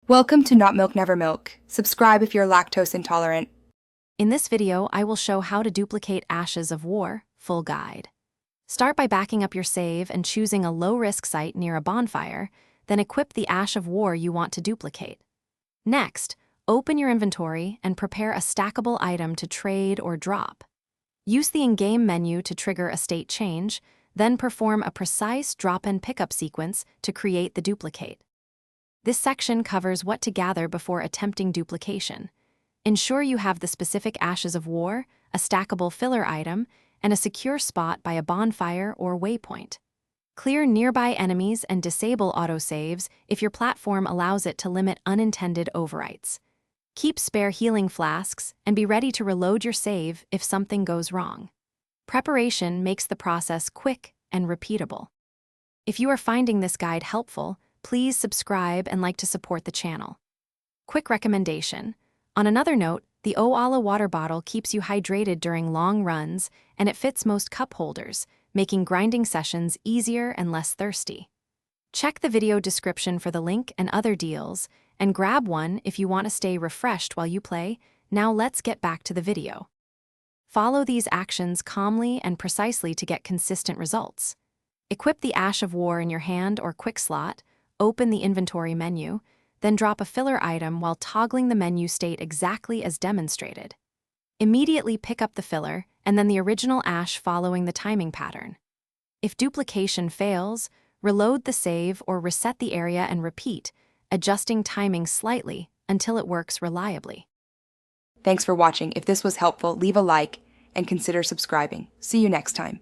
Welcome to Not Milk Never Milk. Subscribe if you're lactose intolerant. In this video, I will show how to duplicate Ashes of War, full guide. Start by backing up your save and choosing a low-risk site near a bonfire, then equip the Ash of War you want to duplicate. Next, open your inventory and prepare a stackable item to trade or drop. Use the in-game menu to trigger a state change, then perform a precise drop and pickup sequence to create the duplicate. This section covers what to gather before attempting duplication. Ensure you have the specific Ashes of War, a stackable filler item, and a secure spot by a bonfire or waypoint. Clear nearby enemies and disable autosaves if your platform allows it to limit unintended overwrites. Keep spare healing flasks and be ready to reload your save if something goes wrong. Preparation makes the process quick and repeatable. If you are finding this guide helpful, please subscribe and like to support the channel. Quick recommendation. On another note, the Oala water bottle keeps you hydrated during long runs, and it fits most cup holders, making grinding sessions easier and less thirsty. Check the video description for the link and other deals, and grab one if you want to stay refreshed while you play. Now let's get back to the video. Follow these actions calmly and precisely to get consistent results. Equip the Ash of War in your hand or quick slot, open the inventory menu, then drop a filler item while toggling the menu state exactly as demonstrated. Immediately pick up the filler and then the original ash following the timing pattern. If duplication fails, reload the save or reset the area and repeat, adjusting timing slightly until it works reliably. Thanks for watching. If this was helpful, leave a like and consider subscribing. See you next time.